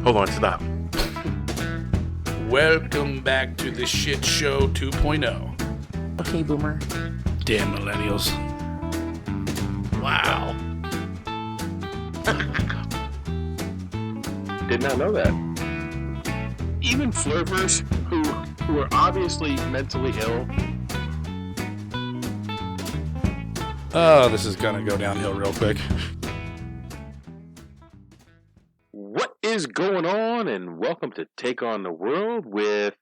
Hold on, stop. Welcome back to the Shit Show 2.0. Okay, Boomer. Damn millennials. Wow. Did not know that. Even flirters who are obviously mentally ill. Oh, this is gonna go downhill real quick. What is going on? And welcome to Take on the World with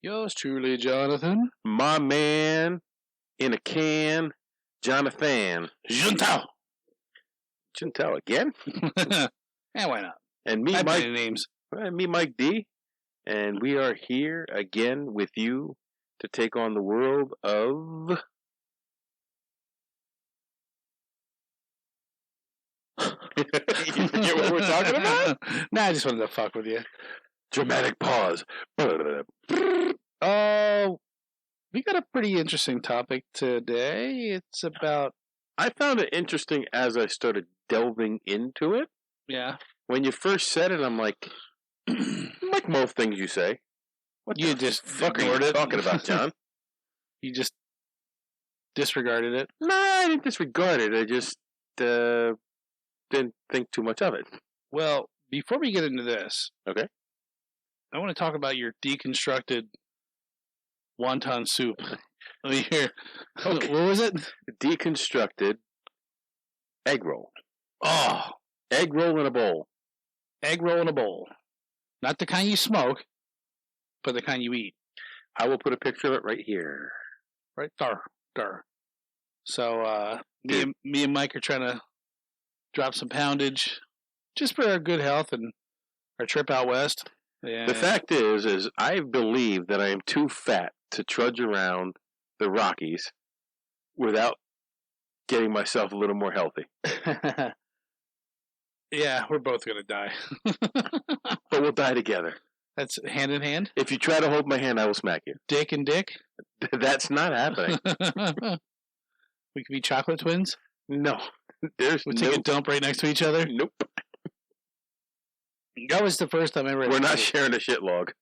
Yours truly, Jonathan. my man in a can, Jonathan. Juntao. Juntel again? Yeah, why not? And me, I have Mike. many names. Me, Mike D. And we are here again with you to take on the world of... You forget what we're talking about? Nah, I just wanted to fuck with you. Dramatic pause. Oh, we got a pretty interesting topic today. It's about... I found it interesting as I started delving into it. Yeah. When you first said it, I'm like, like most things you say. What You the just fuck are you ignored it? talking about, John? You just disregarded it. No, I didn't disregard it. I just didn't think too much of it. Well, before we get into this, Okay. I want to talk about your deconstructed wonton soup. Let me hear. Okay. What was it? Deconstructed egg roll. Oh, Egg roll in a bowl. egg roll in a bowl. Not the kind you smoke, but the kind you eat. I will put a picture of it right here. Right there. So, me and Mike are trying to drop some poundage just for our good health and our trip out west. Yeah. The fact is I believe that I am too fat to trudge around the Rockies without getting myself a little more healthy. Yeah, we're both going to die. But we'll die together. That's hand in hand? If you try to hold my hand, I will smack you. Dick and dick? That's not happening. We could be chocolate twins? No. There's We'll take a dump right next to each other? Nope. That was the first time I ever... We're not sharing a shit log.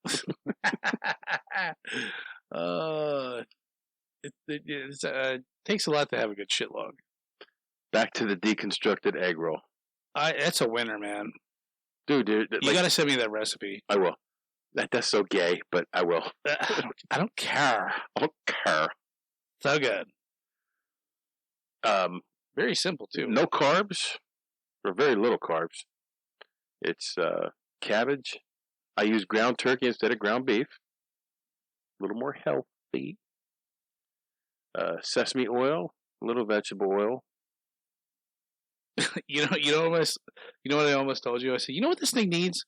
It takes a lot to have a good shit log. Back to the deconstructed egg roll. That's a winner, man. Dude, You gotta send me that recipe. I will. That's so gay, but I will. I don't care. I don't care. So good. Very simple, too. No carbs, or very little carbs. It's cabbage. I use ground turkey instead of ground beef. A little more healthy. Sesame oil, a little vegetable oil. You know what I almost told you? I said, you know what this thing needs?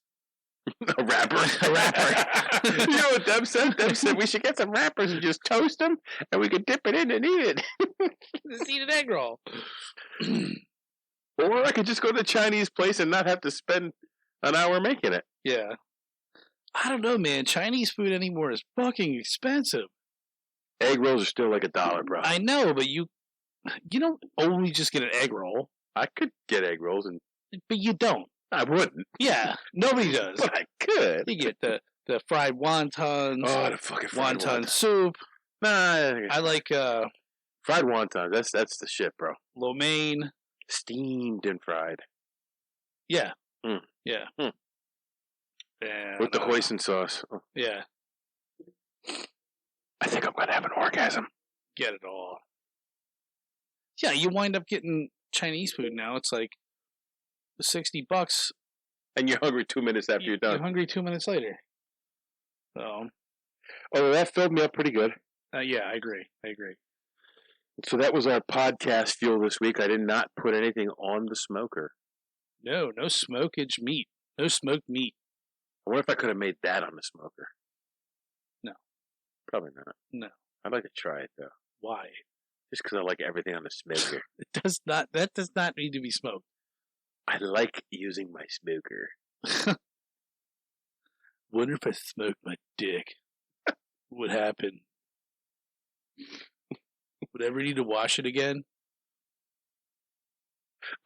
A wrapper. A wrapper. You know what Deb said? Deb said we should get some wrappers and just toast them, and we could dip it in and eat it. Just eat an egg roll. Or I could just go to a Chinese place and not have to spend an hour making it. Yeah. I don't know, man. Chinese food anymore is fucking expensive. Egg rolls are still like $1, bro. I know, but you don't only just get an egg roll. I could get egg rolls, But you don't. I wouldn't. Yeah, nobody does. But I could. You get the fried wontons. Oh, the fucking fried wonton soup. Nah, I like fried wontons. That's the shit, bro. lo mein. Steamed and fried. Yeah. Mm. Yeah. Mm. Yeah. With the hoisin sauce. Oh, Yeah. I think I'm gonna have an orgasm. Get it all. Yeah, you wind up getting Chinese food now. It's like $60. And you're hungry 2 minutes after you're done. You're hungry 2 minutes later. So. Oh, that filled me up pretty good. Yeah, I agree. So that was our podcast fuel this week. I did not put anything on the smoker. No smokage meat. No smoked meat. I wonder if I could have made that on the smoker. No. Probably not. No. I'd like to try it, though. Why? Just because I like everything on the smoker. That does not need to be smoked. I like using my smoker. Wonder if I smoked my dick. What would happen? Would I ever need to wash it again?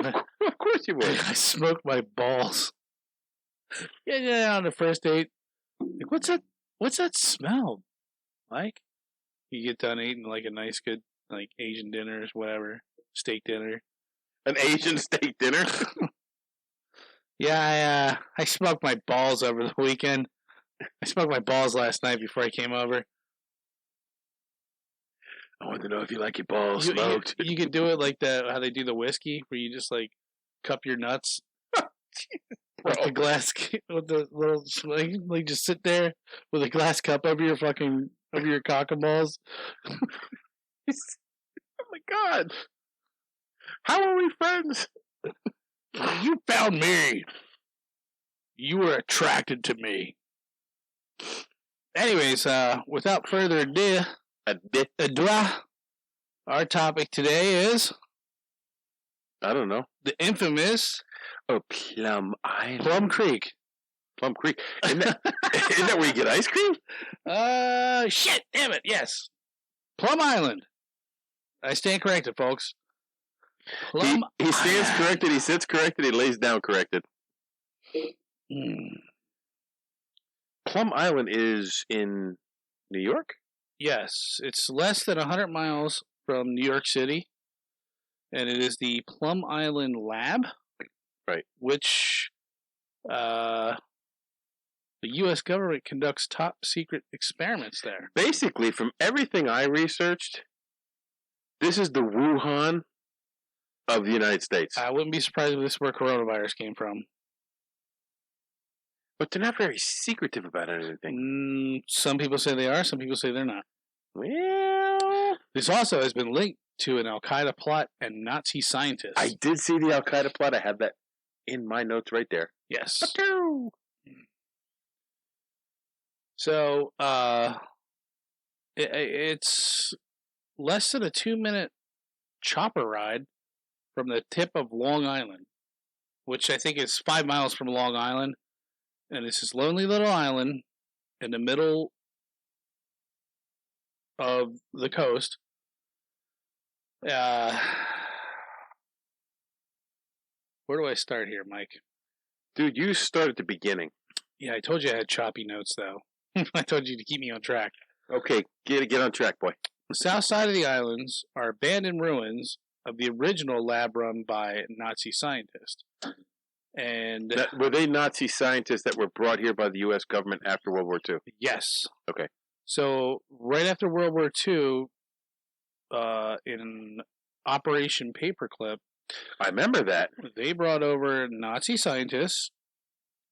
Of course you would. I smoked my balls. Yeah, on the first date. Like, what's that smell, Mike? You get done eating like a nice, good, like Asian dinner or whatever, steak dinner. An Asian steak dinner? Yeah, I smoked my balls over the weekend. I smoked my balls last night before I came over. I want to know if you like your balls smoked. You could do it like how they do the whiskey, where you just like cup your nuts with the glass, with the little, like just sit there with a glass cup over your cock and balls. Oh my God. How are we friends? You found me. You were attracted to me. Anyways, without further ado, our topic today is... I don't know. The infamous... Plum Island. Plum Creek. Plum Creek. Isn't that where you get ice cream? Shit, damn it, yes. Plum Island. I stand corrected, folks. Plum he stands corrected, he sits corrected, he lays down corrected. Plum Island is in New York? Yes, it's less than 100 miles from New York City, and it is the Plum Island Lab, right? Which the U.S. government conducts top secret experiments there. Basically, from everything I researched, this is the Wuhan of the United States. I wouldn't be surprised if this is where coronavirus came from. But they're not very secretive about anything. Some people say they are, some people say they're not. Well... This also has been linked to an Al-Qaeda plot and Nazi scientists. I did see the Al-Qaeda plot. I have that in my notes right there. Yes. So, it's less than a 2-minute chopper ride from the tip of Long Island, which I think is 5 miles from Long Island. And it's this lonely little island in the middle of the coast. Where do I start here, Mike? Dude, you start at the beginning. Yeah, I told you I had choppy notes, though. I told you to keep me on track. Okay, get on track, boy. The south side of the islands are abandoned ruins of the original lab run by Nazi scientists. And were they Nazi scientists that were brought here by the U.S. government after World War II? Yes. Okay. So, right after World War II, in Operation Paperclip... I remember that. They brought over Nazi scientists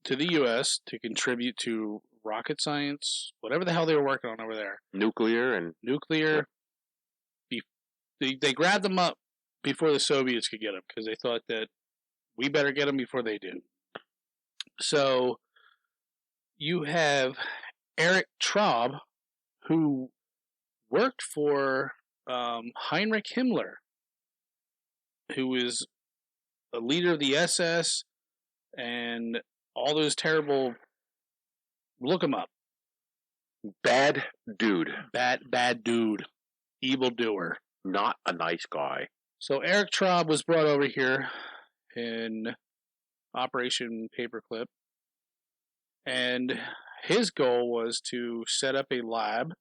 to the U.S. to contribute to rocket science, whatever the hell they were working on over there. Nuclear. Yeah. They grabbed them up before the Soviets could get them, because they thought that we better get them before they do. So, you have Eric Traub, who worked for Heinrich Himmler, who is a leader of the SS and all those terrible... Look him up. Bad dude. Bad dude. Evil doer. Not a nice guy. So Eric Traub was brought over here in Operation Paperclip, and his goal was to set up a lab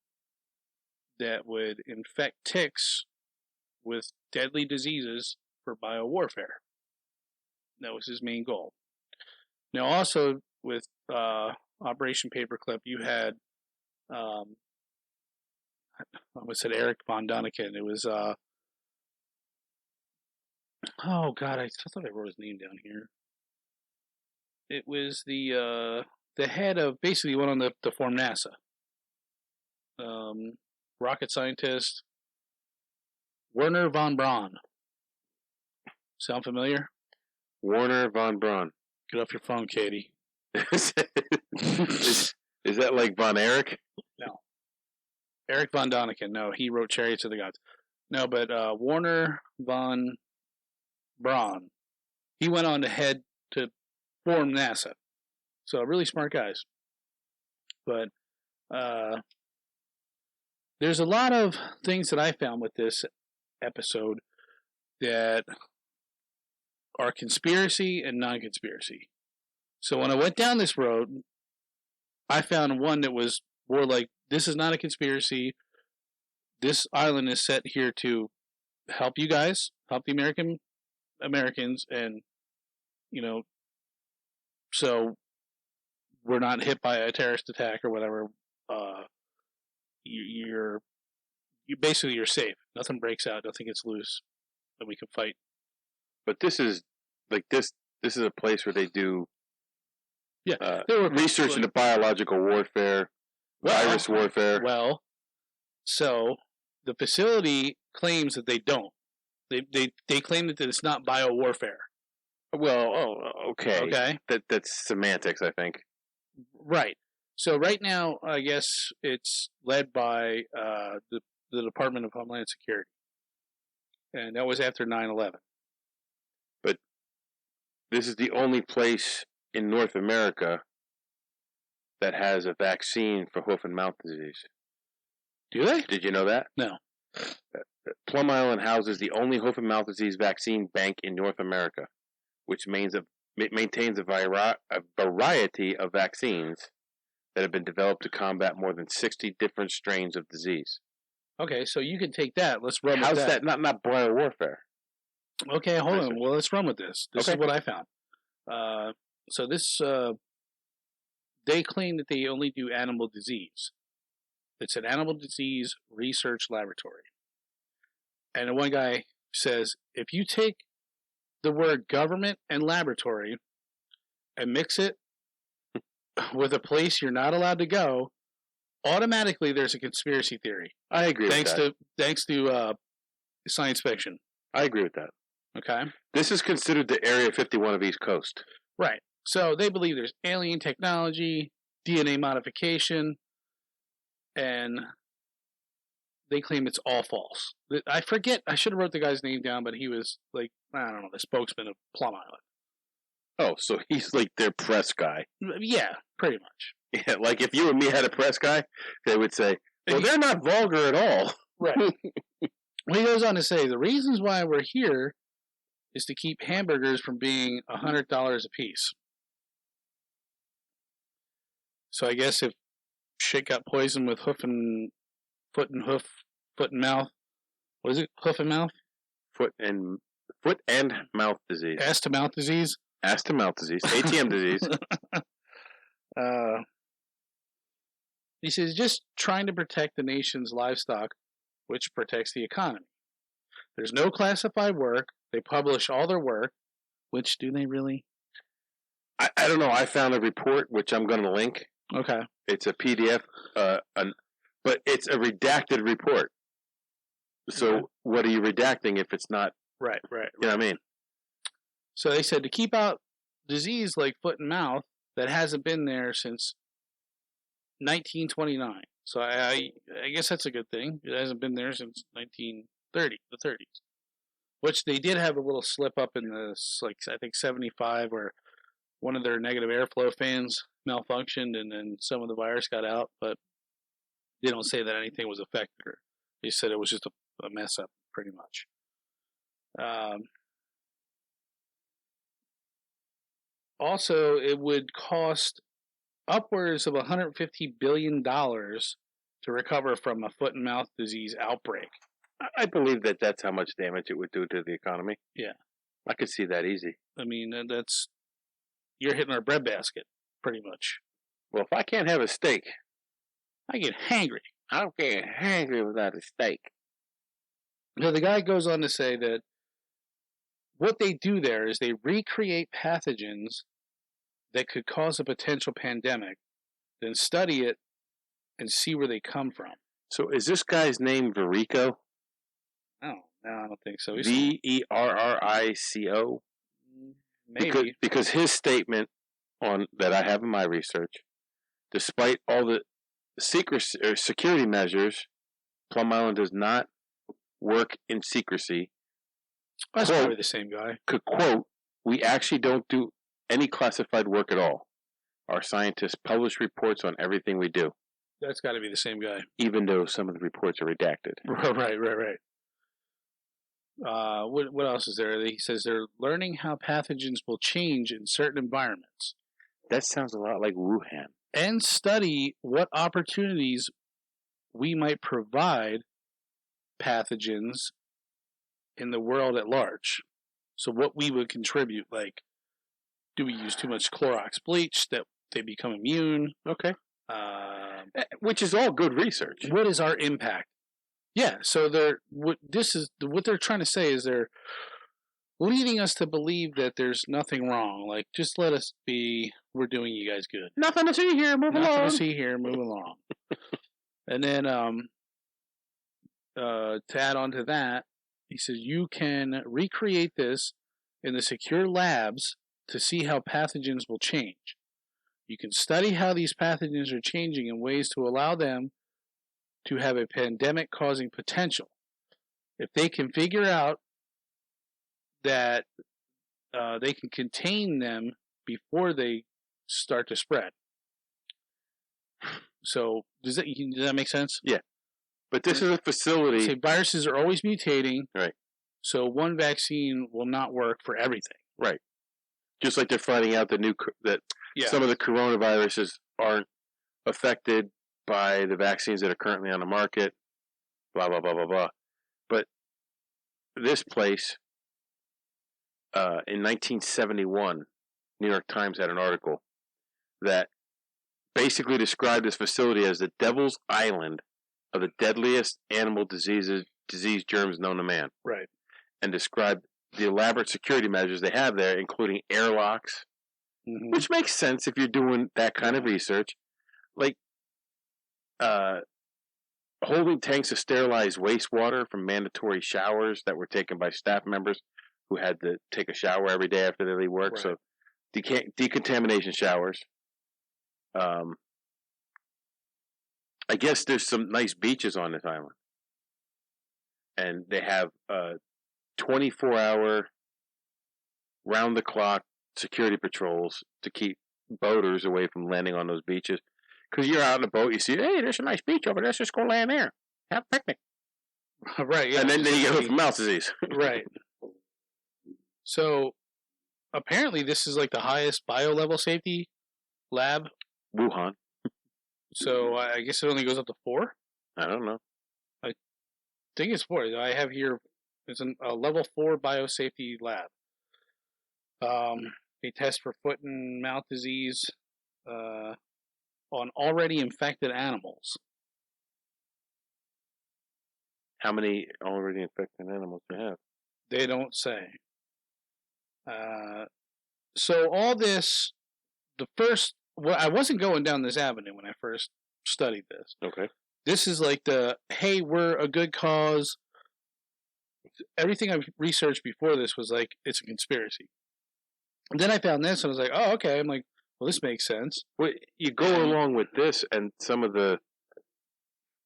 that would infect ticks with deadly diseases for biowarfare. That was his main goal. Now, also with Operation Paperclip, you had I almost said Eric von Däniken. It was oh god, I thought I wrote his name down here. It was the head of, basically went on to form NASA. Rocket scientist Werner von Braun. Sound familiar? Werner von Braun. Get off your phone, Katie. Is that like Von Erich? No. Eric von Däniken. No, he wrote Chariots of the Gods. No, but Werner von Braun. He went on to head to form NASA. So really smart guys. But there's a lot of things that I found with this episode that are conspiracy and non-conspiracy. So when I went down this road, I found one that was more like, this is not a conspiracy. This island is set here to help you guys, help the Americans, and you know, so we're not hit by a terrorist attack or whatever. You're basically you're safe. Nothing breaks out. Nothing gets loose, and we can fight. But this is like this. This is a place where they do research into biological warfare, virus warfare. Well, so the facility claims that they don't. They claim that it's not biowarfare. Well, okay. Okay. That's semantics, I think. Right. So right now, I guess it's led by the Department of Homeland Security, and that was after 9/11. But this is the only place in North America that has a vaccine for hoof and mouth disease. Do they? Did you know that? No. Plum Island houses the only hoof and mouth disease vaccine bank in North America, which maintains a variety of vaccines that have been developed to combat more than 60 different strains of disease. Okay, so you can take that. Let's run with that. How's that not biowarfare? Okay, hold on. Well, let's run with this. This is what I found. So this, they claim that they only do animal disease. It's an animal disease research laboratory. And one guy says, if you take the word government and laboratory and mix it with a place you're not allowed to go, automatically there's a conspiracy theory. I agree with that. Thanks to science fiction. I agree with that. Okay? This is considered the Area 51 of East Coast. Right. So they believe there's alien technology, DNA modification, and they claim it's all false. I forget, I should have wrote the guy's name down, but he was like, I don't know, the spokesman of Plum Island. Oh, so he's like their press guy. Yeah, pretty much. Yeah, like if you and me had a press guy, they would say, well, they're not vulgar at all. Right. Well, he goes on to say, the reasons why we're here is to keep hamburgers from being $100 a piece. So I guess if shit got poisoned with foot and mouth, what is it? Hoof and mouth? Foot and mouth disease. Ass to mouth disease? Ass to mouth disease. ATM disease. He says, just trying to protect the nation's livestock, which protects the economy. There's no classified work. They publish all their work, which do they really? I don't know. I found a report, which I'm going to link. Okay. It's a PDF, but it's a redacted report. So what are you redacting if it's not? Right. You know what I mean? So they said to keep out disease like foot and mouth that hasn't been there since 1929. So I guess that's a good thing. It hasn't been there since 1930, the 30s. Which they did have a little slip up in the, like, I think 75, where one of their negative airflow fans malfunctioned and then some of the virus got out, but they don't say that anything was affected. They said it was just a mess up, pretty much. Also, it would cost upwards of $150 billion to recover from a foot and mouth disease outbreak. I believe that's how much damage it would do to the economy. Yeah. I could see that easy. I mean, you're hitting our breadbasket, pretty much. Well, if I can't have a steak, I get hangry. I don't get hangry without a steak. Now, the guy goes on to say that what they do there is they recreate pathogens that could cause a potential pandemic, then study it and see where they come from. So is this guy's name Verrico? Oh, no, I don't think so. Verrico? Maybe. Because his statement that I have in my research, despite all the security measures, Plum Island does not work in secrecy. That's probably the same guy. Could quote, we actually don't do any classified work at all. Our scientists publish reports on everything we do. That's got to be the same guy. Even though some of the reports are redacted. Right. What else is there? He says they're learning how pathogens will change in certain environments. That sounds a lot like Wuhan. and study what opportunities we might provide pathogens in the world at large. So what we would contribute, like, do we use too much Clorox bleach that they become immune? Okay. Which is all good research. What is our impact? Yeah, so what they're trying to say is they're leading us to believe that there's nothing wrong. Like, just let us be. We're doing you guys good. Nothing to see here. Move along. Nothing to see here. Move along. And then to add on to that, he says you can recreate this in the secure labs to see how pathogens will change. You can study how these pathogens are changing in ways to allow them to have a pandemic-causing potential. If they can figure out that they can contain them before they start to spread. So does that make sense? Yeah. But this is a facility. Say viruses are always mutating. Right. So one vaccine will not work for everything. Right. Just like they're finding out that some of the coronaviruses aren't affected by the vaccines that are currently on the market, blah, blah, blah, blah, blah. But this place, in 1971, New York Times had an article that basically described this facility as the Devil's Island of the deadliest animal disease germs known to man. Right. And described the elaborate security measures they have there, including airlocks, which makes sense if you're doing that kind of research. Like, holding tanks of sterilized wastewater from mandatory showers that were taken by staff members who had to take a shower every day after they leave work. Right. So, decontamination showers. I guess there's some nice beaches on this island. And they have 24-hour, round-the-clock security patrols to keep boaters away from landing on those beaches. Because you're out in a boat, you see, hey, there's a nice beach over there, let's just go land there. Have a picnic. Right, yeah. And then you get hooked from mouse disease. Right. So, apparently this is like the highest bio-level safety lab. Wuhan. So, I guess it only goes up to 4? I don't know. I think it's 4. I have here, it's a level 4 biosafety lab. They test for foot and mouth disease on already infected animals. How many already infected animals do you have? They don't say. So all this, I wasn't going down this avenue when I first studied this. Okay. This is like hey, we're a good cause. Everything I've researched before this was like, it's a conspiracy. And then I found this and I was like, oh, okay. I'm like, well, this makes sense. Well, you go along with this and some of the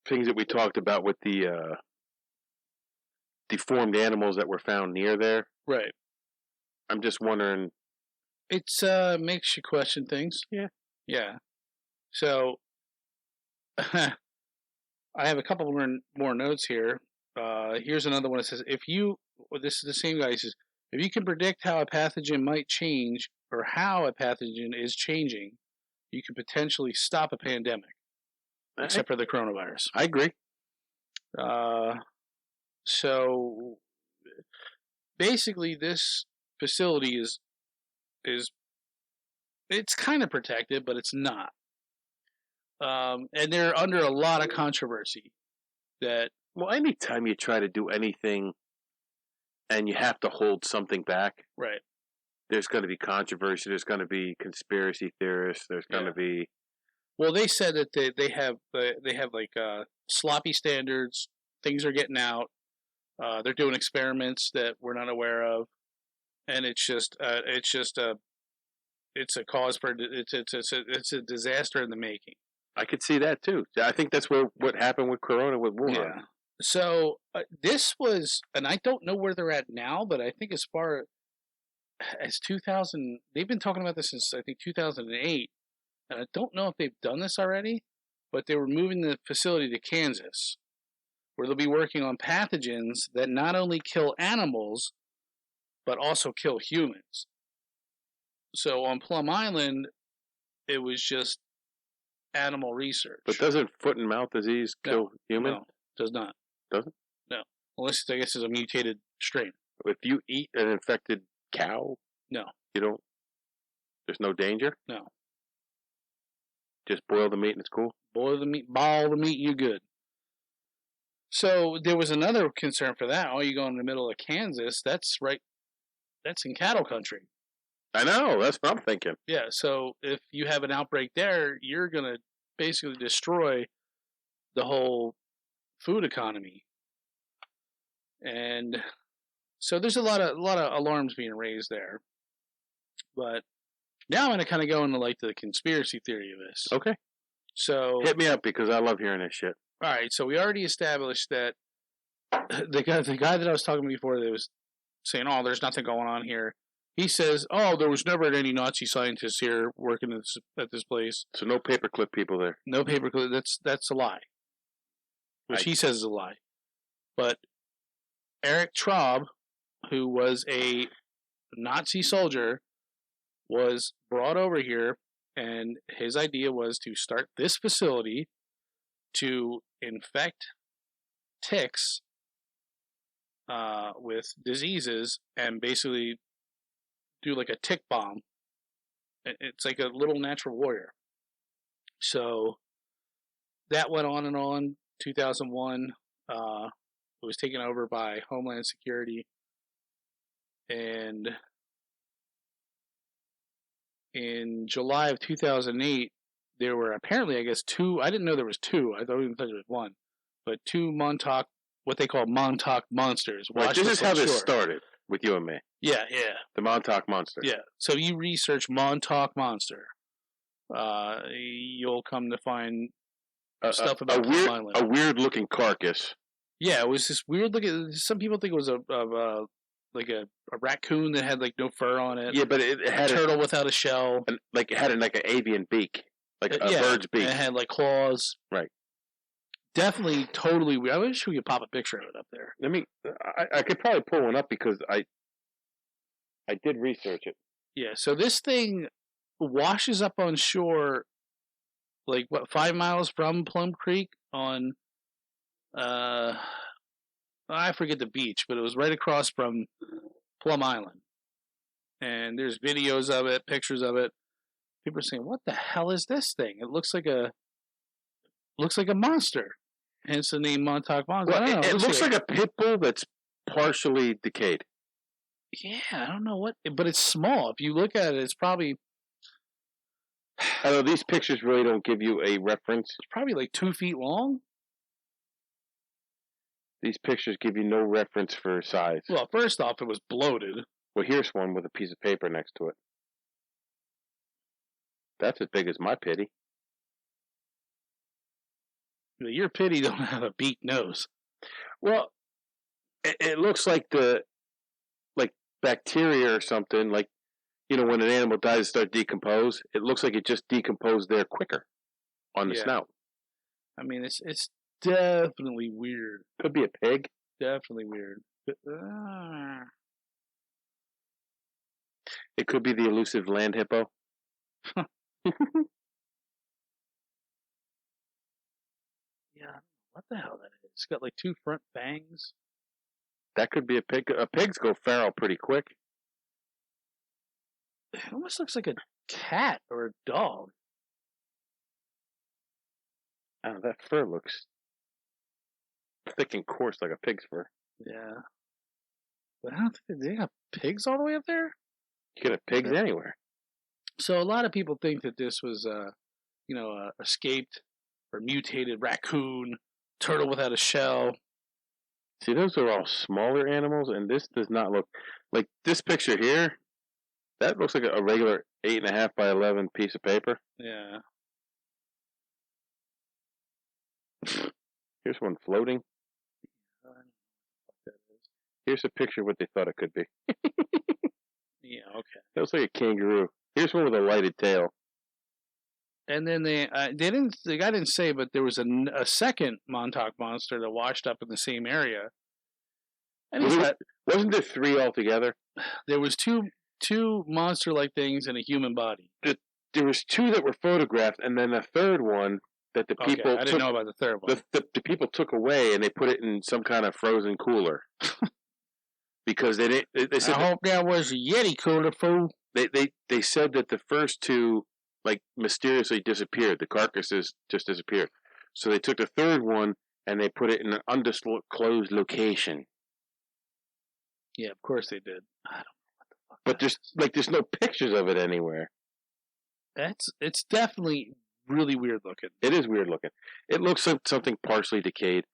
things that we talked about with the deformed animals that were found near there. Right. I'm just wondering. It's makes you question things. Yeah. Yeah. So I have a couple more notes here. Here's another one that says, this is the same guy, he says, if you can predict how a pathogen might change or how a pathogen is changing, you can potentially stop a pandemic. Except for the coronavirus. I agree. So basically this facility is it's kind of protected, but it's not. And they're under a lot of controversy. Well, anytime you try to do anything and you have to hold something back, right? There's going to be controversy. There's going to be conspiracy theorists. There's going to be. Well, they said that they have like sloppy standards. Things are getting out. They're doing experiments that we're not aware of, and it's a cause for it's a disaster in the making. I could see that too. I think that's what happened with Corona with Wuhan. Yeah. So this was, and I don't know where they're at now, but I think as far as 2000, they've been talking about this since I think 2008, and I don't know if they've done this already, but they were moving the facility to Kansas, where they'll be working on pathogens that not only kill animals, but also kill humans. So on Plum Island, it was just animal research. But doesn't foot and mouth disease kill humans? No, does not. Doesn't? No. Unless, I guess, it's a mutated strain. If you eat an infected cow? No. You don't? There's no danger? No. Just boil the meat and it's cool? Boil the meat, ball the meat, you're good. So there was another concern for that. Oh, you go in the middle of Kansas, that's in cattle country. I know, that's what I'm thinking. Yeah, so if you have an outbreak there, you're going to basically destroy the whole food economy. And so there's a lot of alarms being raised there. But now I'm going to kind of go into like the conspiracy theory of this. Okay. So hit me up because I love hearing this shit. All right, so we already established that the guy that I was talking to before that was saying, "Oh, there's nothing going on here." He says, "Oh, there was never any Nazi scientists here working at this place." So no paperclip people there. No paperclip. That's a lie. Which he says is a lie. But Eric Traub, who was a Nazi soldier, was brought over here, and his idea was to start this facility to infect ticks with diseases and basically do like a tick bomb. It's like a little natural warrior. So that went on and on. 2001, it was taken over by Homeland Security, and in July of 2008, there were apparently, I guess, two. I didn't know there was two. I thought there was one, but two Montauk, what they call Montauk Monsters. Right, this is how this started with you and me. Yeah. The Montauk Monster. Yeah. So you research Montauk Monster, you'll come to find stuff about Plum Island. A weird looking carcass. Yeah, it was this weird looking. Some people think it was like a raccoon that had like no fur on it. Yeah, but it had a turtle without a shell. It had an avian beak, like a bird's beak. And it had like claws. Right. Definitely, totally weird. I wish we could pop a picture of it up there. I could probably pull one up because I did research it. Yeah. So this thing washes up on shore, like 5 miles from Plum Creek on. I forget the beach, but it was right across from Plum Island. And there's videos of it, pictures of it. People are saying, "What the hell is this thing? It looks like a monster." Hence the name Montauk Monster. Well, it looks like a pit bull that's partially decayed. Yeah, I don't know what, but it's small. If you look at it, it's probably. I know these pictures really don't give you a reference. It's probably like 2 feet long. These pictures give you no reference for size. Well, first off, it was bloated. Well, here's one with a piece of paper next to it. That's as big as my pity. Your pity don't have a beaked nose. Well, it looks like bacteria or something. Like, when an animal dies, start decompose. It looks like it just decomposed there quicker on the snout. I mean, it's definitely weird. Could be a pig. Definitely weird. It could be the elusive land hippo. Yeah, what the hell that is? It's got like 2 front fangs. That could be a pig. Pigs go feral pretty quick. It almost looks like a cat or a dog. Oh, that fur looks thick and coarse like a pig's fur. Yeah. But I don't think they got pigs all the way up there. You get pigs anywhere. So a lot of people think that this was, escaped or mutated raccoon, turtle without a shell. See, those are all smaller animals, and this does not look like this picture here. That looks like a regular 8.5 by 11 piece of paper. Yeah. Here's one floating. Here's a picture of what they thought it could be. Yeah, okay. That looks like a kangaroo. Here's one with a lighted tail. And then the guy didn't say, but there was a second Montauk Monster that washed up in the same area. And wasn't there 3 altogether? There was two monster-like things in a human body. there was two that were photographed, and then a third one that the people I didn't know about the third one. The people took away, and they put it in some kind of frozen cooler because they didn't. They said I hope that was a Yeti cooler, fool. They said that the first two like mysteriously disappeared. The carcasses just disappeared. So they took the third one and they put it in an undisclosed location. Yeah, of course they did. I don't know what the fuck. But there's no pictures of it anywhere. It's definitely really weird looking. It is weird looking. It looks like something partially decayed.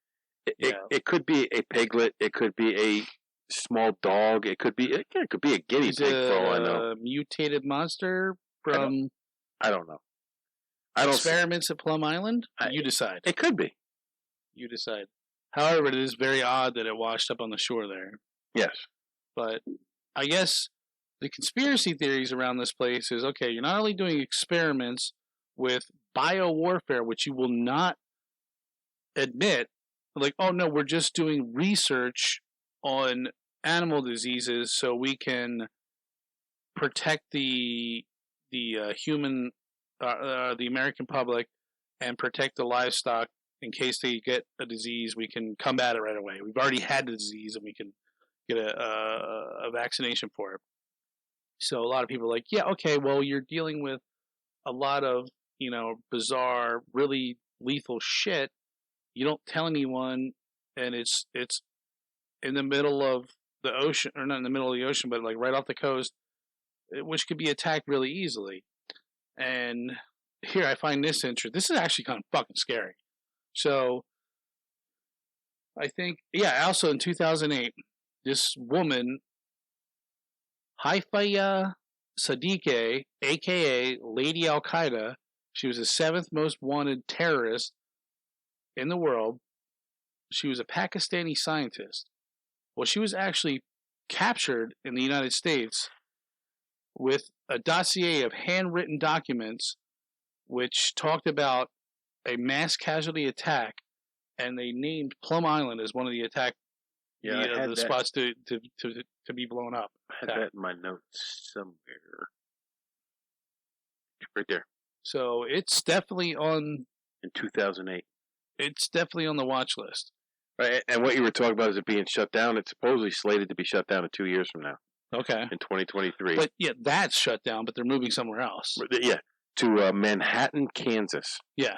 It could be a piglet. It could be a small dog. It could be a guinea pig for all I know. A mutated monster from I don't know. Experiments at Plum Island? You decide. It could be. You decide. However, it is very odd that it washed up on the shore there. Yes. But I guess the conspiracy theories around this place is, okay, you're not only doing experiments with biowarfare, which you will not admit, like, oh no, we're just doing research on animal diseases so we can protect the human, the American public, and protect the livestock in case they get a disease. We can combat it right away. We've already had the disease, and we can get a vaccination for it. So a lot of people are like, yeah, okay, well, you're dealing with a lot of, bizarre, really lethal shit. You don't tell anyone, and it's in the middle of the ocean, or not in the middle of the ocean, but like right off the coast, which could be attacked really easily. And here I find this interesting. This is actually kind of fucking scary. So I think, also in 2008, this woman, Haifaya Sadiqeh, a.k.a. Lady Al-Qaeda, she was the 7th most wanted terrorist in the world. She was a Pakistani scientist. Well, she was actually captured in the United States with a dossier of handwritten documents which talked about a mass casualty attack, and they named Plum Island as one of the attack the spots to be blown up. I had that in my notes somewhere. Right there. So it's definitely on... In 2008. It's definitely on the watch list. Right, and what you were talking about is it being shut down. It's supposedly slated to be shut down in 2 years from now. Okay. In 2023. But yeah, that's shut down, but they're moving somewhere else. Yeah, to Manhattan, Kansas. Yeah,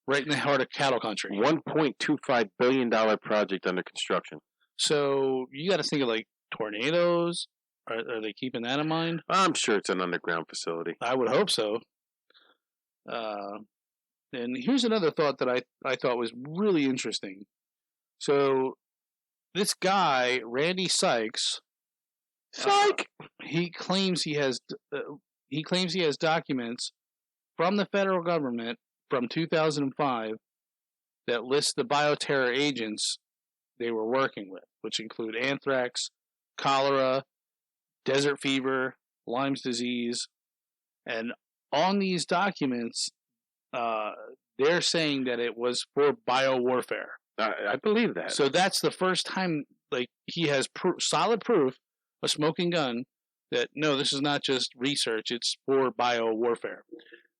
right in the heart of cattle country. $1.25 billion project under construction. So you got to think of like tornadoes. Are they keeping that in mind? I'm sure it's an underground facility. I would hope so. And here's another thought that I thought was really interesting. So this guy, Randy Sykes, he claims he has documents from the federal government from 2005 that list the bioterror agents they were working with, which include anthrax, cholera, desert fever, Lyme's disease, and on these documents, they're saying that it was for biowarfare. I believe that. So that's the first time, like, he has solid proof, a smoking gun, that no, this is not just research; it's for biowarfare.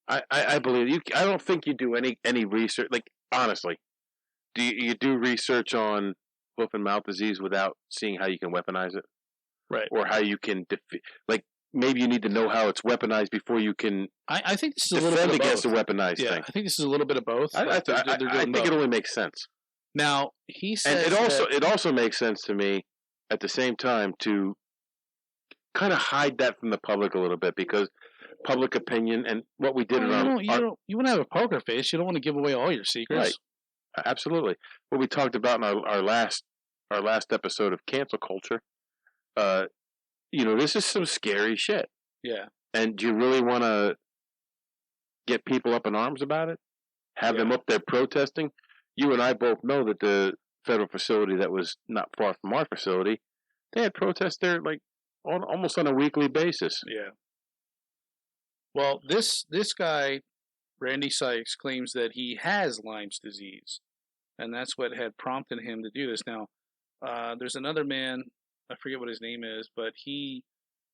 I believe you. I don't think you do any research. Like, honestly, do you do research on hoof and mouth disease without seeing how you can weaponize it, right? Or how you can like. Maybe you need to know how it's weaponized before you can. I think this is a little bit of against both. a weaponized thing. I think this is a little bit of both. I think it only makes sense. Now he says, and it also makes sense to me at the same time to kind of hide that from the public a little bit, because public opinion and what we did around. You want to have a poker face. You don't want to give away all your secrets. Right. Absolutely. What we talked about in our last episode of cancel culture. This is some scary shit. Yeah. And do you really want to get people up in arms about it? Have them up there protesting? You and I both know that the federal facility that was not far from our facility, they had protests there like almost on a weekly basis. Yeah. Well, this guy, Randy Sykes, claims that he has Lyme's disease, and that's what had prompted him to do this. Now, there's another man, I forget what his name is, but he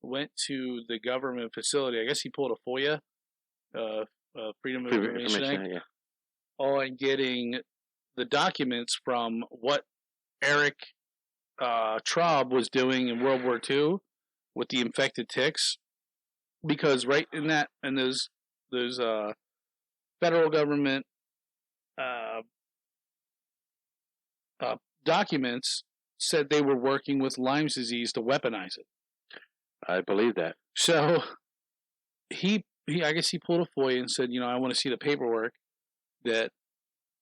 went to the government facility. I guess he pulled a FOIA Freedom of Information Act, yeah. on getting the documents from what Eric Traub was doing in World War II with the infected ticks, because right in those federal government documents said they were working with Lyme's disease to weaponize it. I believe that. So he I guess he pulled a FOIA and said, I want to see the paperwork that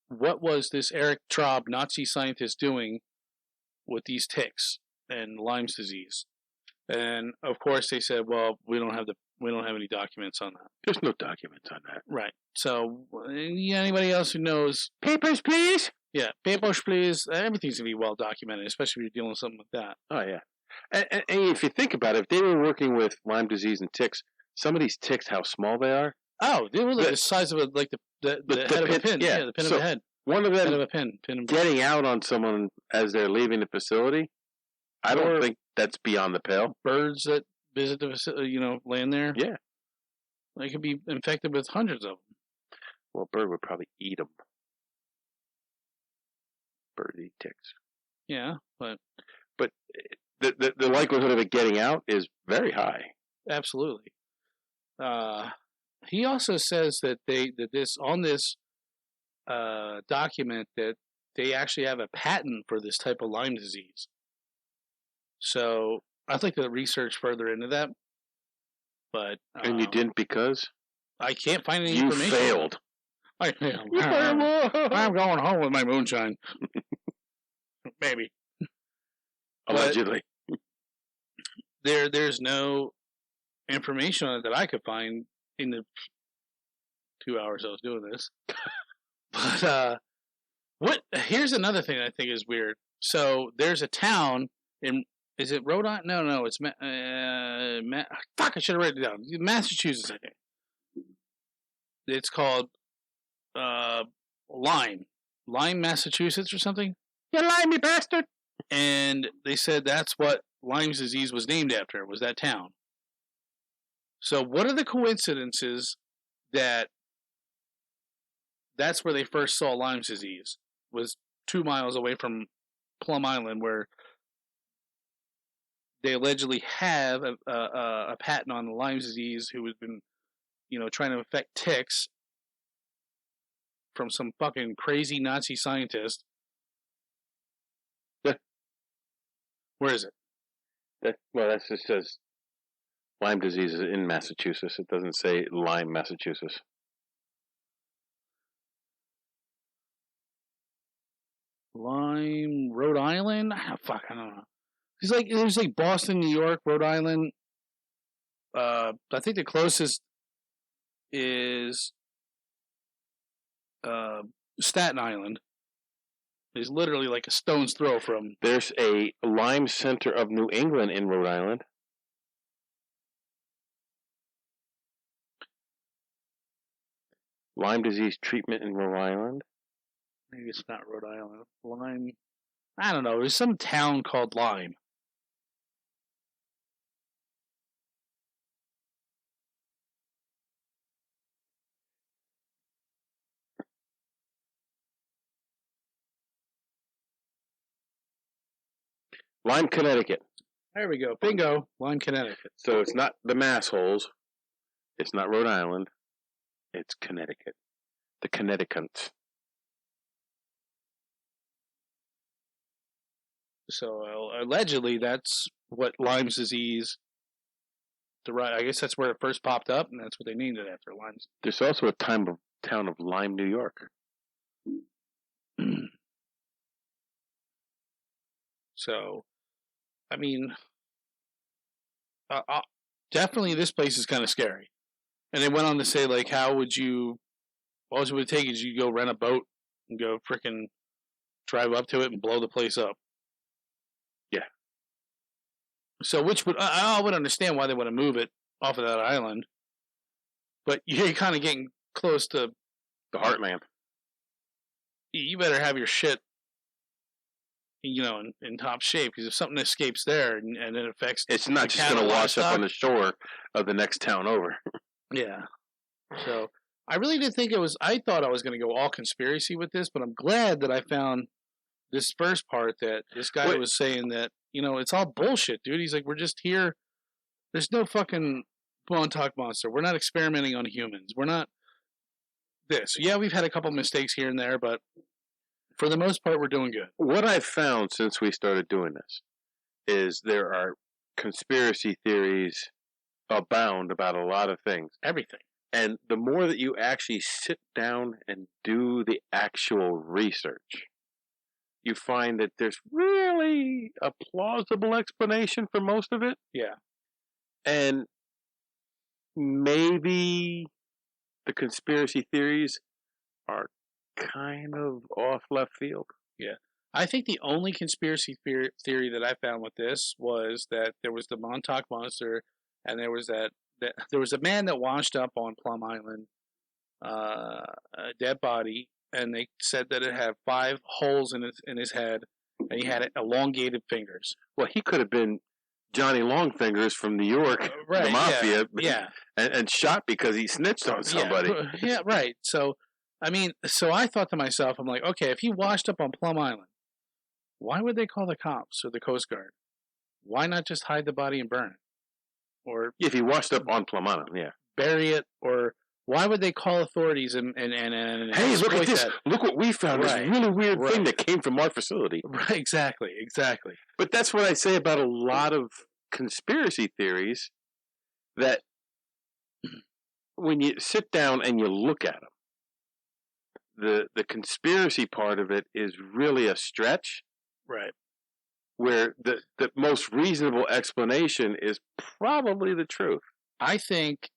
what was this Eric Traub Nazi scientist doing with these ticks and Lyme's disease. And of course they said, well, we don't have any documents on that. There's no documents on that. Right. So anybody else who knows, papers, please. Yeah, papers, please. Everything's gonna be well documented, especially if you're dealing with something like that. Oh yeah. And if you think about it, if they were working with Lyme disease and ticks, some of these ticks, how small they are. Oh, they were like the size of the head of a pin. Yeah, the pin of a head. One of them head of a pin getting out on someone as they're leaving the facility. I don't think that's beyond the pale. Birds that visit the facility, land there. Yeah, they could be infected with hundreds of them. Well, a bird would probably eat them. Birds eat ticks. Yeah, but the likelihood of it getting out is very high. Absolutely. He also says that this document that they actually have a patent for this type of Lyme disease. So I'd like to research further into that. But and you didn't because I can't find any information. You failed. I failed. I'm going home with my moonshine. Maybe. Allegedly. There's no information on it that I could find in the 2 hours I was doing this. But here's another thing I think is weird. So there's a town is it Rhode Island? No, it's fuck, I should have written it down. Massachusetts, I think. It's called Lyme, Massachusetts, or something. You limey bastard! And they said that's what Lyme's disease was named after. Was that town? So what are the coincidences that that's where they first saw Lyme's disease? Was 2 miles away from Plum Island, where they allegedly have a patent on the Lyme's disease, who has been, trying to affect ticks from some fucking crazy Nazi scientist. Yeah. Where is it? That just says Lyme disease is in Massachusetts. It doesn't say Lyme, Massachusetts. Lyme, Rhode Island? I don't know. There's like Boston, New York, Rhode Island. I think the closest is Staten Island. It's literally like a stone's throw from. There's a Lyme Center of New England in Rhode Island. Lyme disease treatment in Rhode Island. Maybe it's not Rhode Island. Lyme. I don't know. There's some town called Lyme. Lyme, Connecticut. There we go. Bingo. Lyme, Connecticut. So it's not the massholes. It's not Rhode Island. It's Connecticut. The Connecticutans. So allegedly, that's what Lyme's disease. I guess that's where it first popped up, and that's what they named it after. Lyme's. There's also a town of Lyme, New York. So, I mean, definitely this place is kind of scary. And they went on to say, like, all it would take is you go rent a boat and go frickin' drive up to it and blow the place up. Yeah. So, I would understand why they want to move it off of that island. But you're kind of getting close to the heartland. You better have your shit, in top shape, because if something escapes there and it affects, it's not just going to wash up on the shore of the next town over. Yeah. So I really didn't think it was. I thought I was going to go all conspiracy with this, but I'm glad that I found this first part that this guy was saying that it's all bullshit, dude. He's like, we're just here. There's no fucking Montauk Monster. We're not experimenting on humans. We're not this. Yeah, we've had a couple mistakes here and there, but for the most part, we're doing good. What I've found since we started doing this is there are conspiracy theories abound about a lot of things. Everything. And the more that you actually sit down and do the actual research, you find that there's really a plausible explanation for most of it. Yeah. And maybe the conspiracy theories are kind of off left field. Yeah. I think the only conspiracy theory that I found with this was that there was the Montauk Monster, and there was there was a man that washed up on Plum Island, a dead body, and they said that it had 5 holes in his head, and he had elongated fingers. Well, he could have been Johnny Longfingers from New York, right, the mafia, yeah. And shot because he snitched on somebody. Yeah, right. So, I thought to myself, I'm like, okay, if he washed up on Plum Island, why would they call the cops or the Coast Guard? Why not just hide the body and burn it? Or if he washed up on Plum Island, yeah, bury it. Or why would they call authorities and hey, look at this! Look what we found! This really weird thing that came from our facility. Right, exactly. But that's what I say about a lot of conspiracy theories. That when you sit down and you look at them, the conspiracy part of it is really a stretch. Right. Where the most reasonable explanation is probably the truth. I think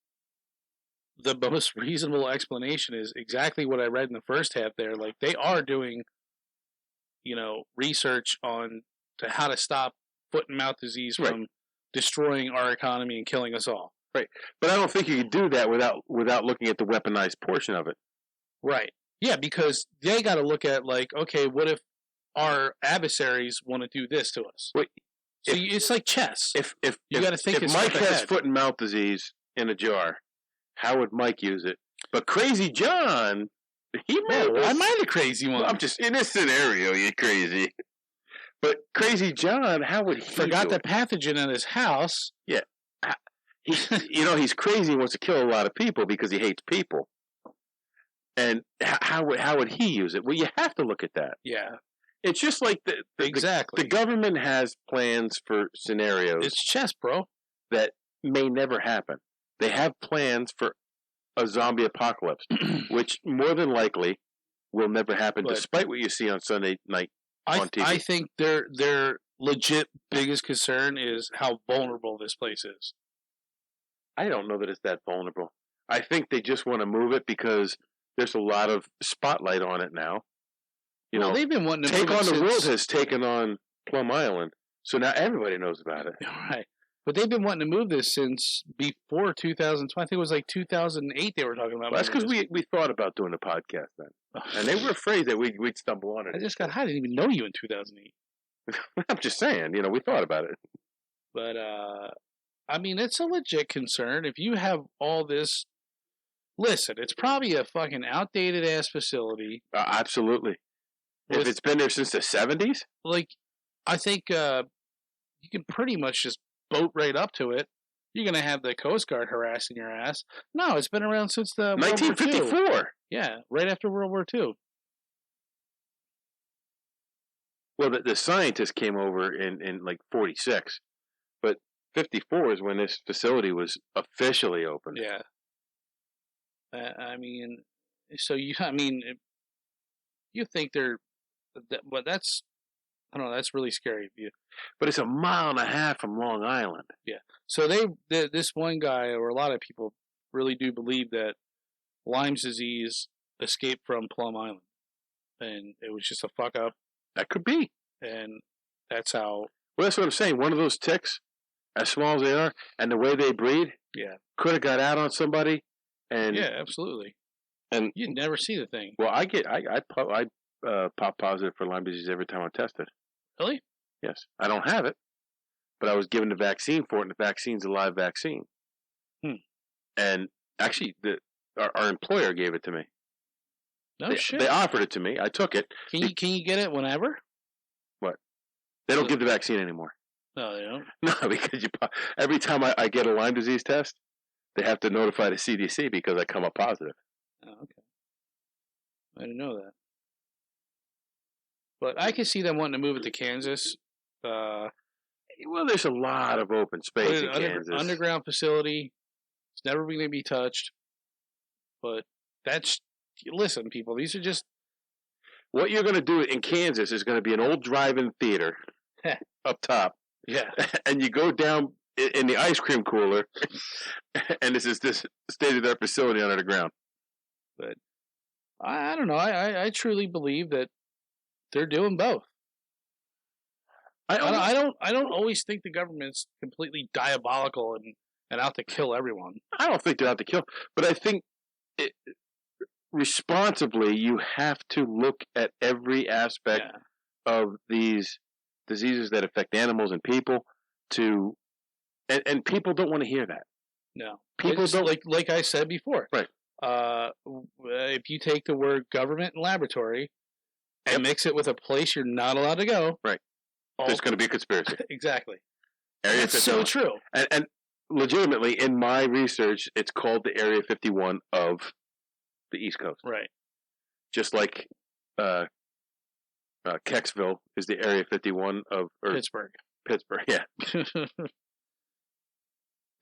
the most reasonable explanation is exactly what I read in the first half there. Like, they are doing, research on how to stop foot and mouth disease from destroying our economy and killing us all. Right. But I don't think you can do that without looking at the weaponized portion of it. Right. Yeah, because they got to look at, like, okay, what if our adversaries want to do this to us? Wait, it's like chess. If you got to think, if Mike has foot and mouth disease in a jar, how would Mike use it? But Crazy John, he might. Why am I the crazy one? Well, I'm just in this scenario. You're crazy. But Crazy John, how would he forgot the pathogen in his house? Yeah, he's crazy. He wants to kill a lot of people because he hates people. And how would he use it? Well, you have to look at that. Yeah. It's just like exactly. The government has plans for scenarios. It's chess, bro. That may never happen. They have plans for a zombie apocalypse, which more than likely will never happen, despite what you see on Sunday night on TV. I think their legit biggest concern is how vulnerable this place is. I don't know that it's that vulnerable. I think they just want to move it because there's a lot of spotlight on it now. They've been wanting to Take on the World has taken on Plum Island, so now everybody knows about it. Right. But they've been wanting to move this since before 2020. I think it was like 2008 they were talking about. Well, that's because we thought about doing a podcast then. And they were afraid that we'd stumble on it. I just got high. I didn't even know you in 2008. I'm just saying, we thought about it. But, it's a legit concern. If you have all this... Listen, it's probably a fucking outdated-ass facility. Absolutely. If it's been there since the 70s? Like, I think you can pretty much just boat right up to it. You're going to have the Coast Guard harassing your ass. No, it's been around since the 1954. World War II. Yeah, right after World War II. Well, the scientists came over in like 46. But 54 is when this facility was officially opened. Yeah. You think they're... But that's... I don't know, that's really scary of you. But it's 1.5 miles from Long Island. Yeah. So this one guy, or a lot of people, really do believe that Lyme's disease escaped from Plum Island. And it was just a fuck up. That could be. And that's how... Well, that's what I'm saying. One of those ticks, as small as they are, and the way they breed, could have got out on somebody. And yeah, absolutely. And you'd never see the thing. Well, I pop positive for Lyme disease every time I'm tested. Really? Yes. I don't have it, but I was given the vaccine for it, and the vaccine's a live vaccine. And actually, our employer gave it to me. No shit. They offered it to me. I took it. Can you get it whenever? What? They don't give the vaccine anymore. No, they don't. No, because every time I get a Lyme disease test, they have to notify the CDC because I come up positive. Oh, okay. I didn't know that. But I can see them wanting to move it to Kansas. Well, there's a lot of open space in Kansas. Underground facility. It's never going to be touched. But listen, people, these are just... What you're going to do in Kansas is going to be an old drive-in theater up top. Yeah. And you go down in the ice cream cooler, and this state-of-the-art facility under the ground. But I don't know. I truly believe that they're doing both. I don't always think the government's completely diabolical and out to kill everyone. I don't think they're out to kill, but I think responsibly you have to look at every aspect of these diseases that affect animals and people. And people don't want to hear that. No, people don't like I said before. Right. If you take the word government and laboratory and mix it with a place you're not allowed to go, right, there's going to be a conspiracy. Exactly. That's so true. And legitimately, in my research, it's called the Area 51 of the East Coast. Right. Just like Kecksville is the Area 51 of Pittsburgh. Pittsburgh, yeah.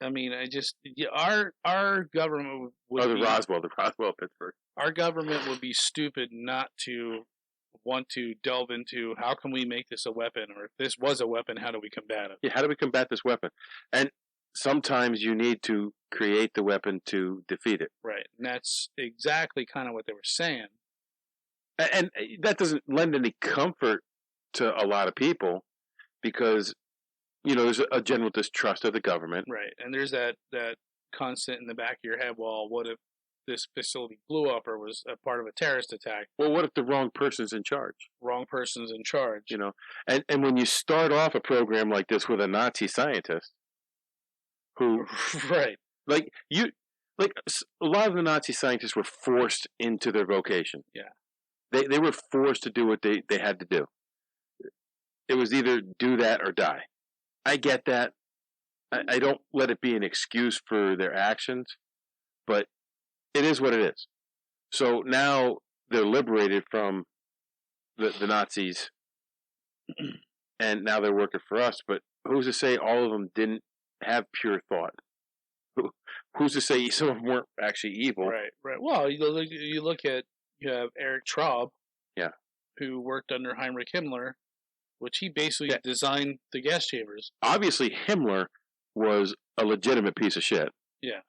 I mean, our government would the Roswell, Pittsburgh. Our government would be stupid not to want to delve into how can we make this a weapon, or if this was a weapon, how do we combat it? Yeah, how do we combat this weapon? And sometimes you need to create the weapon to defeat it. Right. And that's exactly kind of what they were saying. And that doesn't lend any comfort to a lot of people because, there's a general distrust of the government. Right. And there's that constant in the back of your head, well, what if this facility blew up or was a part of a terrorist attack? Well, what if the wrong person's in charge? Wrong person's in charge. And when you start off a program like this with a Nazi scientist who... Right. A lot of the Nazi scientists were forced into their vocation. Yeah. They were forced to do what they had to do. It was either do that or die. I get that. I don't let it be an excuse for their actions, but it is what it is. So now they're liberated from the Nazis, and now they're working for us. But who's to say all of them didn't have pure thought? Who's to say some of them weren't actually evil? Right. Well, you have Eric Traub, who worked under Heinrich Himmler, which he basically designed the gas chambers. Obviously, Himmler was a legitimate piece of shit. Yeah.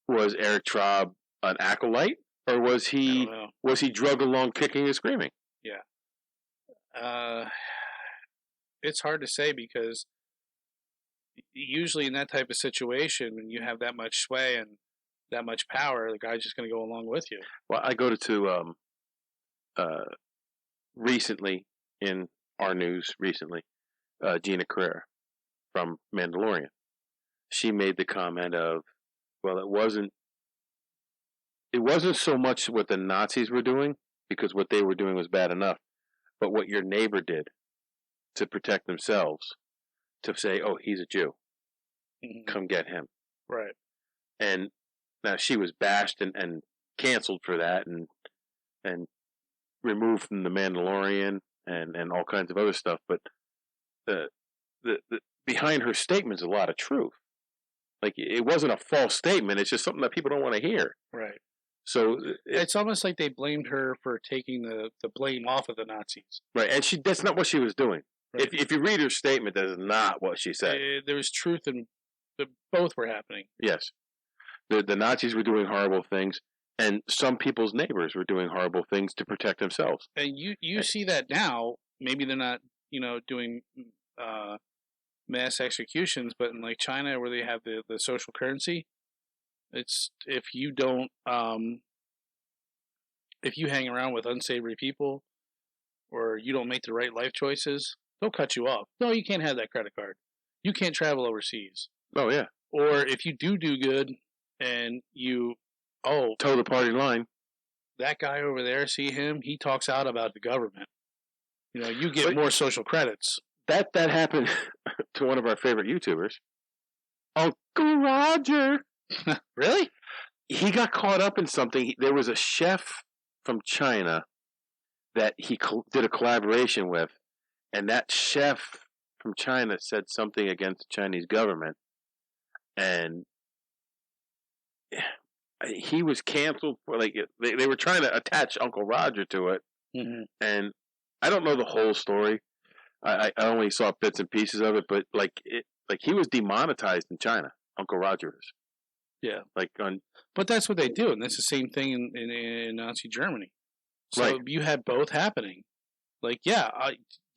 Was Eric Traub an acolyte, or was he drug along kicking and screaming? Yeah. It's hard to say because usually in that type of situation, when you have that much sway and that much power, the guy's just going to go along with you. Well, I go to recently in our news Gina Carrera from Mandalorian. She made the comment of, well, it wasn't so much what the Nazis were doing, because what they were doing was bad enough, but what your neighbor did to protect themselves, to say, oh, he's a Jew, come get him. Right. And now she was bashed and canceled for that and removed from the Mandalorian and all kinds of other stuff, but the behind her statement is a lot of truth. Like, it wasn't a false statement, it's just something that people don't want to hear. Right. So it's almost like they blamed her for taking the blame off of the Nazis. Right, and that's not what she was doing. Right. If you read her statement, that is not what she said. There was truth in both were happening. Yes. The Nazis were doing horrible things, and some people's neighbors were doing horrible things to protect themselves. And you see that now. Maybe they're not, doing mass executions, but in like China, where they have the social currency, it's if you don't, if you hang around with unsavory people, or you don't make the right life choices, they'll cut you off. No, you can't have that credit card. You can't travel overseas. Oh yeah. Or if you do good and you Oh, toe the party line. that guy over there, see him? He talks out about the government. You know, you get But more social credits. that happened to one of our favorite YouTubers, Uncle Roger. Really? He got caught up in something. There was a chef from China that he did a collaboration with, and that chef from China said something against the Chinese government, and he was canceled for they were trying to attach Uncle Roger to it, and I don't know the whole story. I only saw bits and pieces of it, but he was demonetized in China. Uncle Roger is. Yeah. But that's what they do, and that's the same thing in Nazi Germany. So right. You had both happening. Do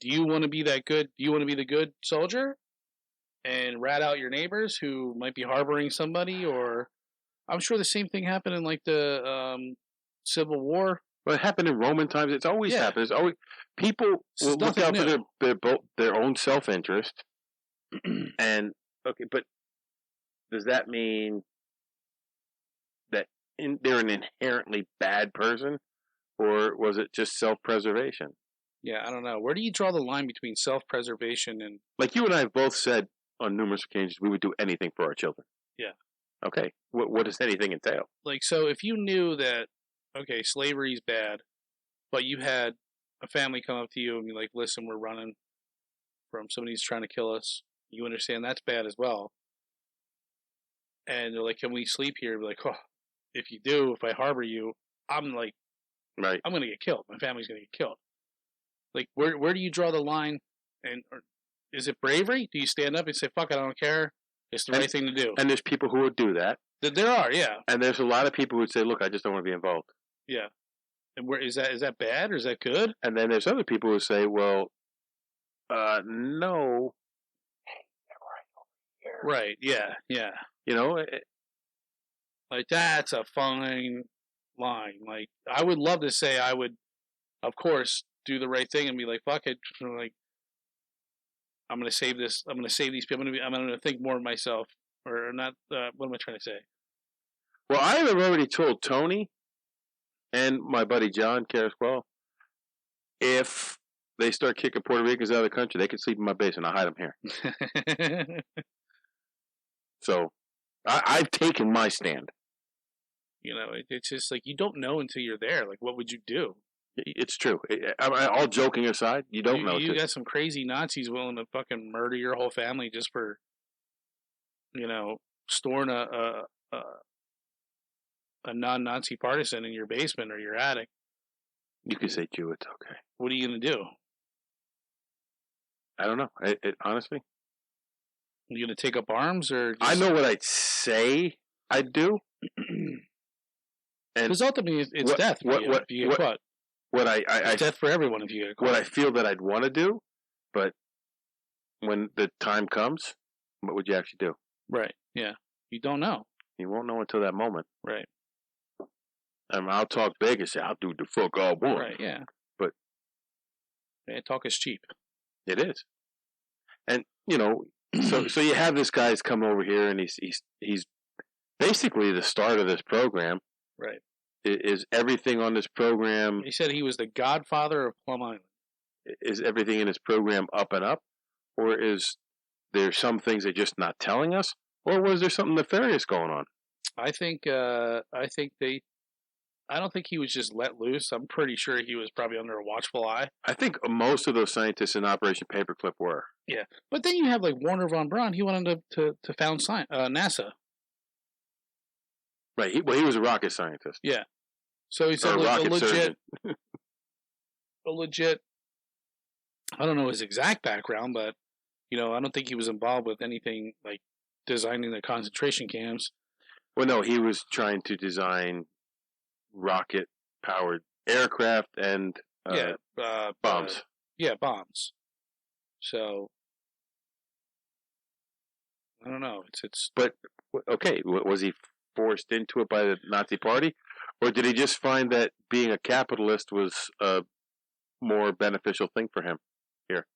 you want to be that good? Do you want to be the good soldier and rat out your neighbors who might be harboring somebody? Or I'm sure the same thing happened in the Civil War. Well, it happened in Roman times. It's always happened. It's always people will look out for their own self interest. And okay, but does that mean that they're an inherently bad person, or was it just self-preservation? Yeah, I don't know. Where do you draw the line between self-preservation and... Like you and I have both said on numerous occasions, we would do anything for our children. Yeah. Okay. What does anything entail? So if you knew that, okay, slavery's bad, but you had a family come up to you and be like, listen, we're running from somebody who's trying to kill us. You understand that's bad as well. And they're like, can we sleep here? Be like, oh, if you do, if I harbor you, I'm like, right, I'm going to get killed. My family's going to get killed. Like, where do you draw the line? And is it bravery? Do you stand up and say, fuck it, I don't care? It's the right thing to do. And there's people who would do that. There are, yeah. And there's a lot of people who would say, look, I just don't want to be involved. Yeah. And where is that bad or is that good? And then there's other people who say, well, no. Right, yeah, yeah. You know? That's a fine line. Like, I would love to say I would, of course, do the right thing and be like, fuck it. Like, I'm going to save this. I'm going to save these people. I'm going to think more of myself. Or not, what am I trying to say? Well, I have already told Tony and my buddy John Carasquel, if they start kicking Puerto Ricans out of the country, they can sleep in my basement. I'll hide them here. So, I've taken my stand. You know, it's just like, you don't know until you're there. Like, what would you do? It's true. All joking aside, you don't know. You got some crazy Nazis willing to fucking murder your whole family just for, storing a non-Nazi partisan in your basement or your attic. You could say Jew, it's okay. What are you going to do? I don't know. Honestly. Are you going to take up arms or just... I know what I'd say I'd do. Because ultimately it's death for you if you get caught. It's death for everyone if you get caught. What I feel that I'd want to do, but when the time comes, what would you actually do? Right, yeah. You don't know. You won't know until that moment. Right. I'll talk big and say, I'll do the fuck all I want. Right, yeah. But talk is cheap. It is. And, so you have this guy's come over here and he's basically the start of this program. Right. Is everything on this program... He said he was the godfather of Plum Island. Is everything in this program up and up? Or is there some things they're just not telling us? Or was there something nefarious going on? I don't think he was just let loose. I'm pretty sure he was probably under a watchful eye. I think most of those scientists in Operation Paperclip were. Yeah. But then you have like Werner von Braun. He went on to found NASA. Right. He was a rocket scientist. Yeah. So he's a legit. I don't know his exact background, but I don't think he was involved with anything like designing the concentration camps. Well, no, he was trying to design rocket-powered aircraft and bombs. Bombs. So I don't know. It's. But okay, was he forced into it by the Nazi Party, or did he just find that being a capitalist was a more beneficial thing for him here?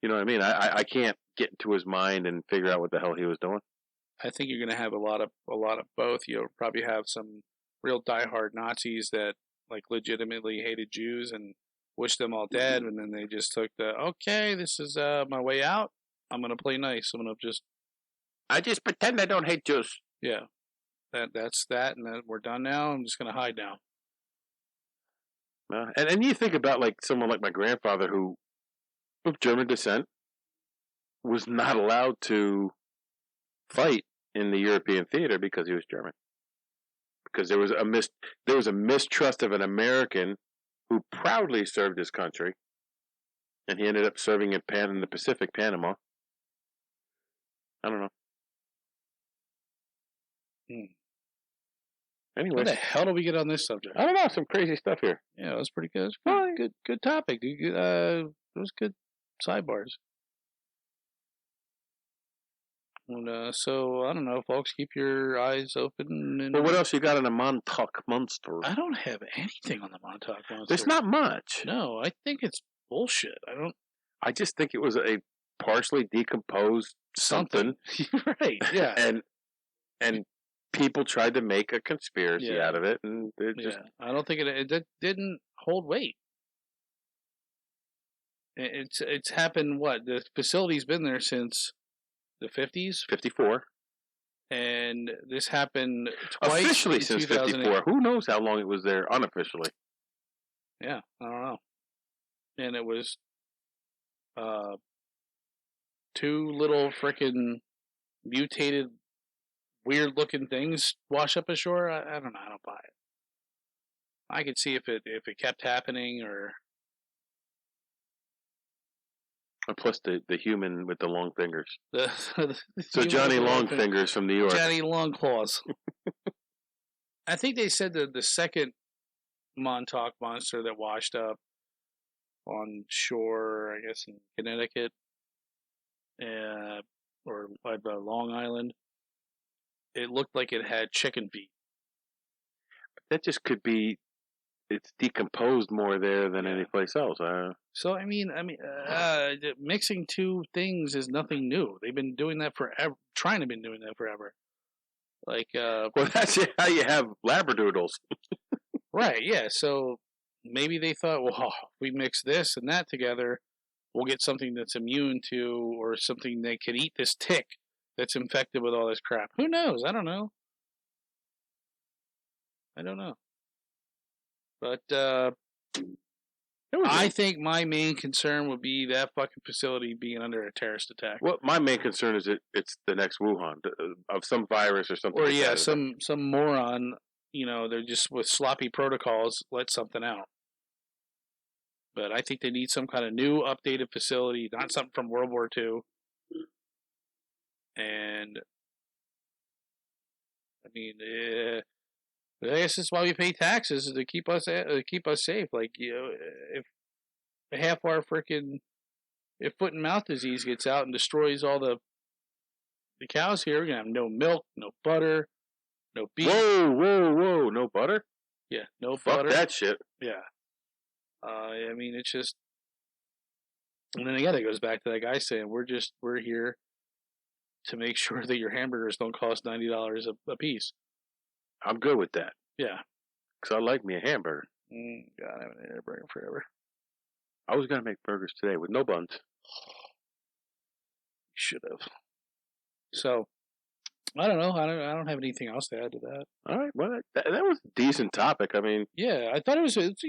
You know what I mean? I can't get into his mind and figure out what the hell he was doing. I think you're going to have a lot of both. You'll probably have some real diehard Nazis that like legitimately hated Jews and wished them all dead, and then they just took okay, this is my way out. I'm gonna play nice. I'm gonna just I just pretend I don't hate Jews. Yeah, that's that, and then we're done now. I'm just gonna hide now. And you think about like someone like my grandfather who, of German descent, was not allowed to fight in the European theater because he was German. Because there was a mistrust of an American who proudly served his country, and he ended up serving in the Pacific, Panama. I don't know. Anyways, How the hell do we get on this subject? I don't know. Some crazy stuff here. Yeah, it was pretty good. Good topic. It was good sidebars. And so I don't know, folks. Keep your eyes open. And Well, what else you got on the Montauk Monster? I don't have anything on the Montauk Monster. There's not much. No, I think it's bullshit. I just think it was a partially decomposed something. Right? Yeah. and people tried to make a conspiracy out of it, and it just. I don't think it didn't hold weight. It's happened. What, the facility's been there since the 50s? 54. And this happened twice. Officially since 54. Who knows how long it was there unofficially? Yeah, I don't know. And it was two little frickin' mutated, weird-looking things wash up ashore. I don't know. I don't buy it. I could see if it kept happening, or. Plus the human with the long fingers. So Johnny Longfingers from New York. Johnny Longclaws. I think they said that the second Montauk Monster that washed up on shore, I guess in Connecticut, or Long Island, it looked like it had chicken feet. That just could be. It's decomposed more there than any place else. So mixing two things is nothing new. They've been doing that forever. Been doing that forever. Like, well, that's how you have labradoodles. Right? Yeah. So maybe they thought, well, if we mix this and that together, we'll get something that's immune to, or something that can eat this tick that's infected with all this crap. Who knows? I don't know. But I think my main concern would be that fucking facility being under a terrorist attack. Well, my main concern is it's the next Wuhan of some virus or something. Or some moron, they're just with sloppy protocols, let something out. But I think they need some kind of new, updated facility, not something from World War II. And I mean, I guess that's why we pay taxes, is to keep us safe. Like, if half our freaking foot and mouth disease gets out and destroys all the cows here, we're gonna have no milk, no butter, no beef. Whoa! No butter? Yeah, no Fuck butter. That shit. Yeah. I mean, it's just, and then again, it goes back to that guy saying we're here to make sure that your hamburgers don't cost $90 a piece. I'm good with that. Yeah. Because I like me a hamburger. God, I haven't had a burger forever. I was going to make burgers today with no buns. Should have. So, I don't know. I don't have anything else to add to that. All right. Well, that was a decent topic. I mean. Yeah, I thought it was, it's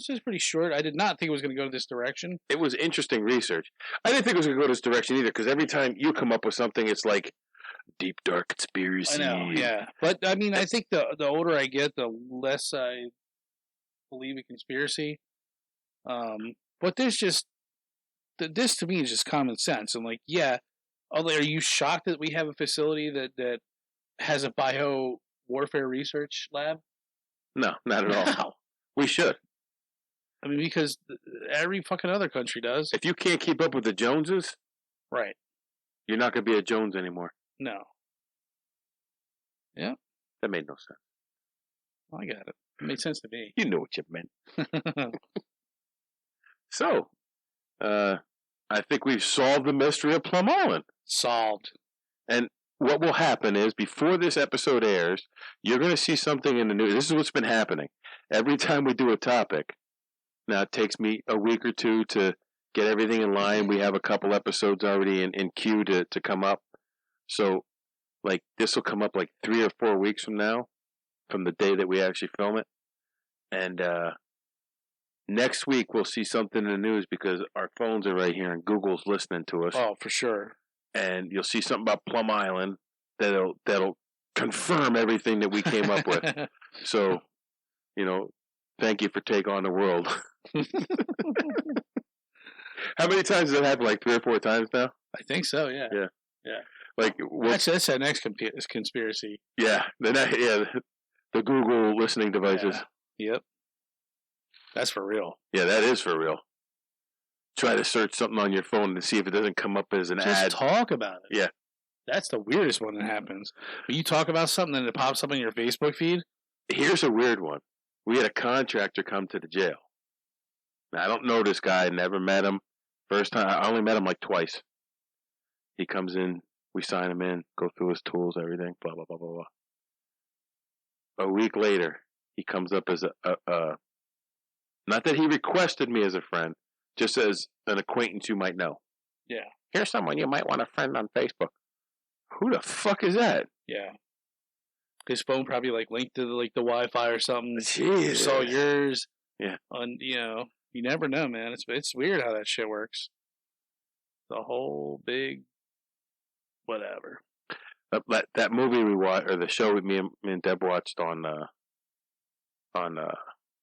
just pretty short. I did not think it was going to go this direction. It was interesting research. I didn't think it was going to go this direction either, because every time you come up with something, it's like, deep dark conspiracy. I know, yeah. But I mean, I think the older I get, the less I believe in conspiracy. But there's just this to me is just common sense. I'm like, yeah. Are you shocked that we have a facility that has a bio warfare research lab? No, not at all. No. We should. I mean, because every fucking other country does. If you can't keep up with the Joneses, right, you're not going to be a Jones anymore. No. Yeah. That made no sense. I got it. It made sense to me. You know what you meant. So, I think we've solved the mystery of Plum Island. Solved. And what will happen is before this episode airs, you're going to see something in the news. This is what's been happening. Every time we do a topic, now it takes me a week or two to get everything in line. We have a couple episodes already in queue to come up. So, like, this will come up like 3 or 4 weeks from now, from the day that we actually film it. And next week we'll see something in the news because our phones are right here and Google's listening to us. Oh, for sure. And you'll see something about Plum Island that'll confirm everything that we came up with. So, thank you for Take on the World. How many times has it happened? Like 3 or 4 times now? I think so, yeah. Yeah. Yeah. Like, that's our next conspiracy. Yeah. The Google listening devices. Yeah. Yep. That's for real. Yeah, that is for real. Try to search something on your phone to see if it doesn't come up as an ad. Just talk about it. Yeah. That's the weirdest one that happens. When you talk about something and it pops up on your Facebook feed. Here's a weird one. We had a contractor come to the jail. Now, I don't know this guy. I never met him. First time, I only met him like twice. He comes in, we sign him in, go through his tools, everything, blah, blah, blah, blah, blah. A week later, he comes up as not that he requested me as a friend, just as an acquaintance you might know. Yeah. Here's someone you might want to friend on Facebook. Who the fuck is that? Yeah. His phone probably linked to the Wi-Fi or something. Jesus. Saw yours. Yeah. You never know, man. It's weird how that shit works. The whole big whatever. That movie we watched, or the show with me and Deb watched on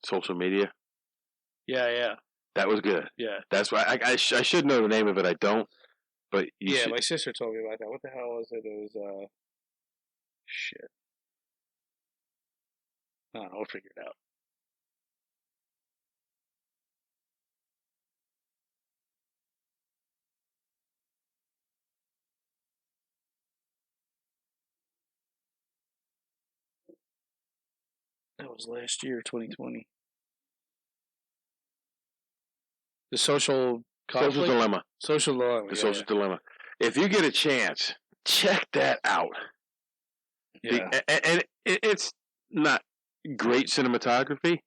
social media. Yeah. That was good. Yeah. That's why I should know the name of it. I don't. But my sister told me about that. What the hell was it? It was shit. I don't know. We'll figure it out. That was last year, 2020. The social conflict? Social dilemma. Social dilemma. The social dilemma. If you get a chance, check that out. Yeah. And it's not great cinematography,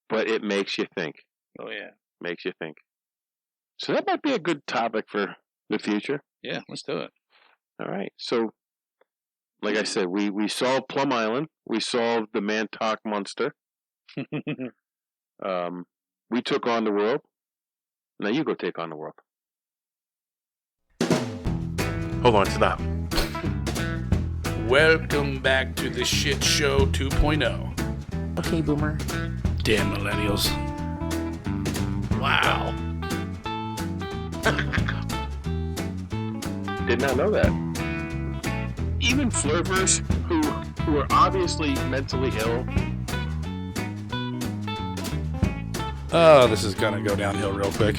but it makes you think. Oh, yeah. Makes you think. So that might be a good topic for the future. Yeah, let's do it. All right. So, like I said, we solved Plum Island. We solved the Montauk Monster. We took on the world. Now you go take on the world. Hold on, stop. Welcome back to the Shit Show 2.0. Okay, Boomer. Damn millennials. Wow. Did not know that. Even flirters who are obviously mentally ill. Oh, this is gonna go downhill real quick.